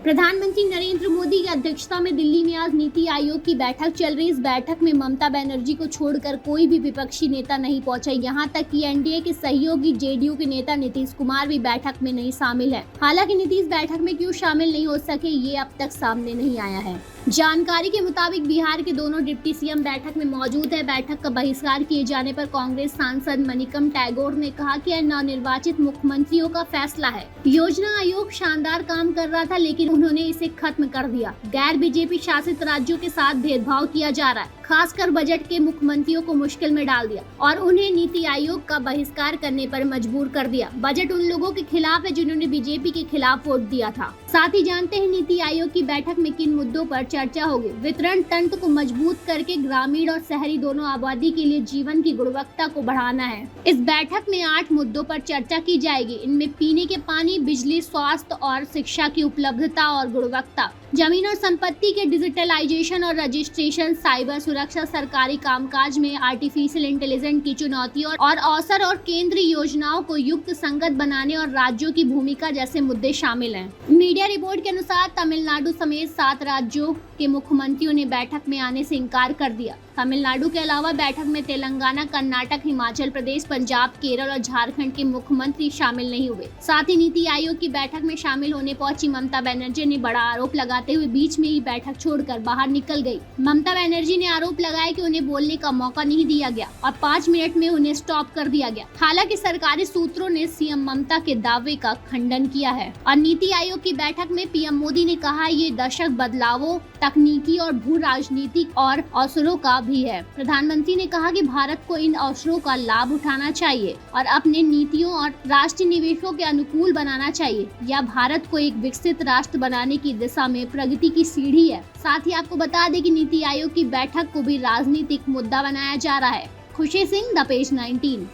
प्रधानमंत्री नरेंद्र मोदी की अध्यक्षता में दिल्ली में आज नीति आयोग की बैठक चल रही। इस बैठक में ममता बनर्जी को छोड़कर कोई भी विपक्षी नेता नहीं पहुंचा। यहां तक कि एनडीए के सहयोगी जेडीयू के नेता नीतीश कुमार भी बैठक में नहीं शामिल है। हालांकि नीतीश बैठक में क्यों शामिल नहीं हो सके, ये अब तक सामने नहीं आया है। जानकारी के मुताबिक बिहार के दोनों डिप्टी सीएम बैठक में मौजूद है। बैठक का बहिष्कार किए जाने पर कांग्रेस सांसद मनिकम टैगोर ने कहा कि यह नवनिर्वाचित मुख्यमंत्रियों का फैसला है। योजना आयोग शानदार काम कर रहा था, लेकिन उन्होंने इसे खत्म कर दिया। गैर बीजेपी शासित राज्यों के साथ भेदभाव किया जा रहा है, खासकर बजट के मुख्यमंत्रियों को मुश्किल में डाल दिया और उन्हें नीति आयोग का बहिष्कार करने पर मजबूर कर दिया। बजट उन लोगों के खिलाफ है जिन्होंने बीजेपी के खिलाफ वोट दिया था। साथ ही जानते हैं नीति आयोग की बैठक में किन मुद्दों पर चर्चा होगी। वितरण तंत्र को मजबूत करके ग्रामीण और शहरी दोनों आबादी के लिए जीवन की गुणवत्ता को बढ़ाना है। इस बैठक में 8 मुद्दों पर चर्चा की जाएगी। इनमें पीने के पानी, बिजली, स्वास्थ्य और शिक्षा की उपलब्धता और गुणवत्ता, जमीन और संपत्ति के डिजिटलाइजेशन और रजिस्ट्रेशन, साइबर सुरक्षा, सरकारी कामकाज में आर्टिफिशियल इंटेलिजेंस की चुनौतियों और अवसर और केंद्रीय योजनाओं को युक्त संगत बनाने और राज्यों की भूमिका जैसे मुद्दे शामिल हैं। मीडिया रिपोर्ट के अनुसार तमिलनाडु समेत 7 राज्यों के मुख्यमंत्रियों ने बैठक में आने से इनकार कर दिया। तमिलनाडु के अलावा बैठक में तेलंगाना, कर्नाटक, हिमाचल प्रदेश, पंजाब, केरल और झारखंड के मुख्यमंत्री शामिल नहीं हुए। साथ ही नीति आयोग की बैठक में शामिल होने पहुंची ममता बनर्जी ने बड़ा आरोप लगाते हुए बीच में ही बैठक छोड़कर बाहर निकल गई। ममता बनर्जी ने आरोप लगाया कि उन्हें बोलने का मौका नहीं दिया गया और 5 मिनट में उन्हें स्टॉप कर दिया गया। हालांकि सरकारी सूत्रों ने सीएम ममता के दावे का खंडन किया है। और नीति आयोग की बैठक में पीएम मोदी ने कहा, ये दशक बदलावों, तकनीकी और भू राजनीतिक और अवसरों का भी है। प्रधानमंत्री ने कहा कि भारत को इन अवसरों का लाभ उठाना चाहिए और अपने नीतियों और राष्ट्रीय निवेशों के अनुकूल बनाना चाहिए। यह भारत को एक विकसित राष्ट्र बनाने की दिशा में प्रगति की सीढ़ी है। साथ ही आपको बता दें कि नीति आयोग की बैठक को भी राजनीतिक मुद्दा बनाया जा रहा है। खुशी सिंह, द पेज 19।